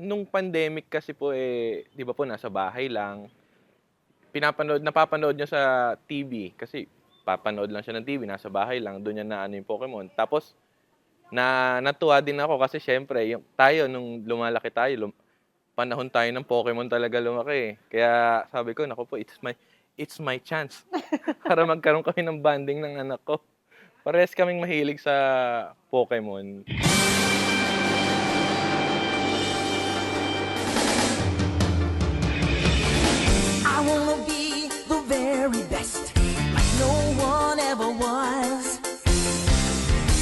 nung pandemic kasi po, 'di ba po nasa bahay lang, napapanood niya sa TV kasi papanood lang siya ng TV, nasa bahay lang, do'n niya naano yung Pokemon. Tapos natuwa din ako kasi siyempre yung tayo nung lumalaki tayo, panahon tayo ng Pokemon talaga lumaki, eh. Kaya sabi ko, naku po, it's my chance para magkaroon kami ng bonding ng anak ko. Parehas kaming mahilig sa Pokemon. I wanna be the very best, like no one ever was.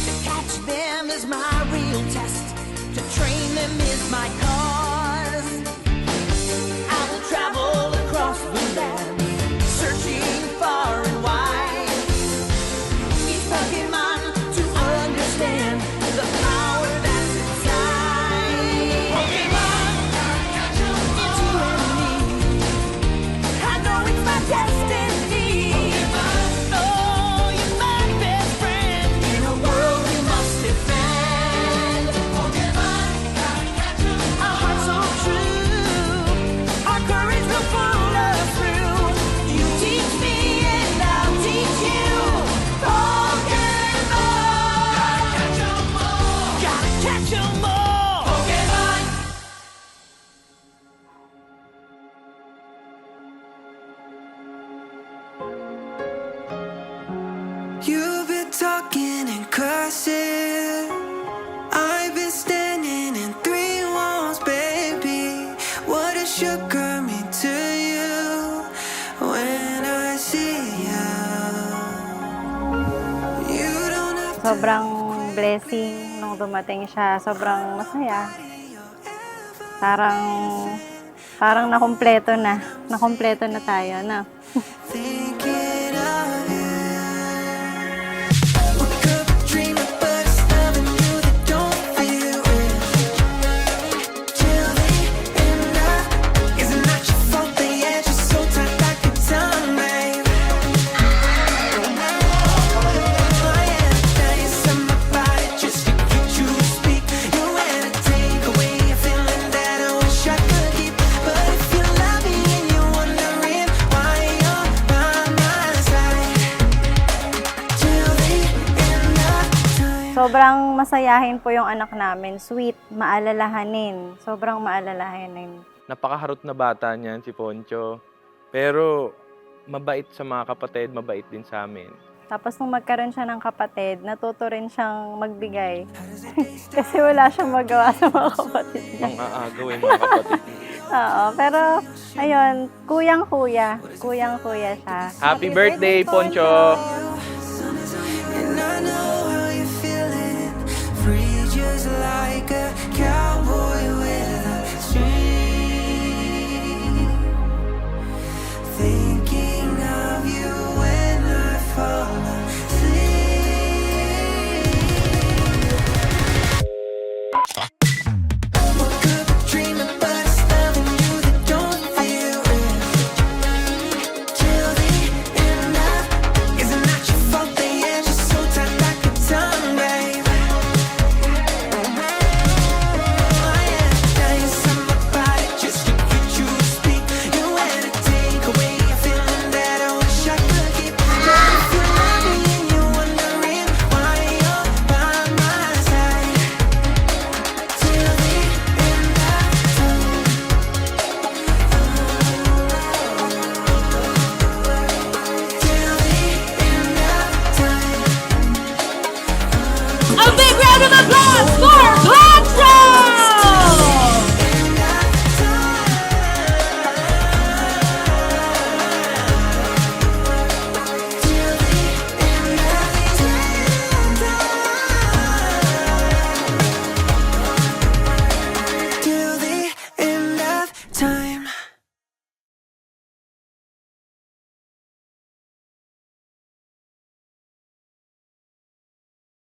To catch them is my real test, to train them is my cause. I will travel across the land, searching far and wide. Each Pokemon to understand the power that's inside. Pokemon, it's you and me. I know it's my destiny. Oh, you're my best friend in a world we must defend. Pokemon, our hearts so true, our courage will pull us through. You teach me and I'll teach you. Pokemon, gotta catch 'em all. Pokemon. You've been talking and cursing. I've been standing in three walls, baby. What does sugar mean to you when I see you? You don't have to Sobrang blessing nung dumating siya. Sobrang masaya. Parang nakumpleto na. Nakumpleto na tayo, na. thinking of you. Woke up dreaming, but it's loving you that don't feel it. Till the end of, is it not your fault the edge is so tight like a tongue, babe? Oh yeah, now you set my body just to get you to speak. You had to take away a feeling that I wish I could keep. But if you love me and you're wondering why you're by my side, till the end of time. Sobrang masayahin po yung anak namin. Sweet, maalalahanin. Sobrang maalalahanin. Napakaharot na bata niyan si Poncho, pero mabait sa mga kapatid, mabait din sa amin. Tapos nung magkaroon siya ng kapatid, natuto rin siyang magbigay. Kasi wala siyang magawa sa mga kapatid niya. Ang aagawin mga kapatid. Oo, pero ayun, kuyang-kuya. Kuyang-kuya siya. Happy birthday, Poncho! And I know how you're feeling, free just like a cowboy with a string. Thinking of you when I fall asleep. Woke up dreaming, but it's loving you that don't feel it. Till the end of, is it not your fault the edge is so tight like a tongue, babe? Oh yeah, now you set my body just to get you to speak. You had to take away a feeling that I wish I could keep. But if you love me and you're wondering why you're by my side, till the end of time. Till the end of time. A big round of applause for Glenn!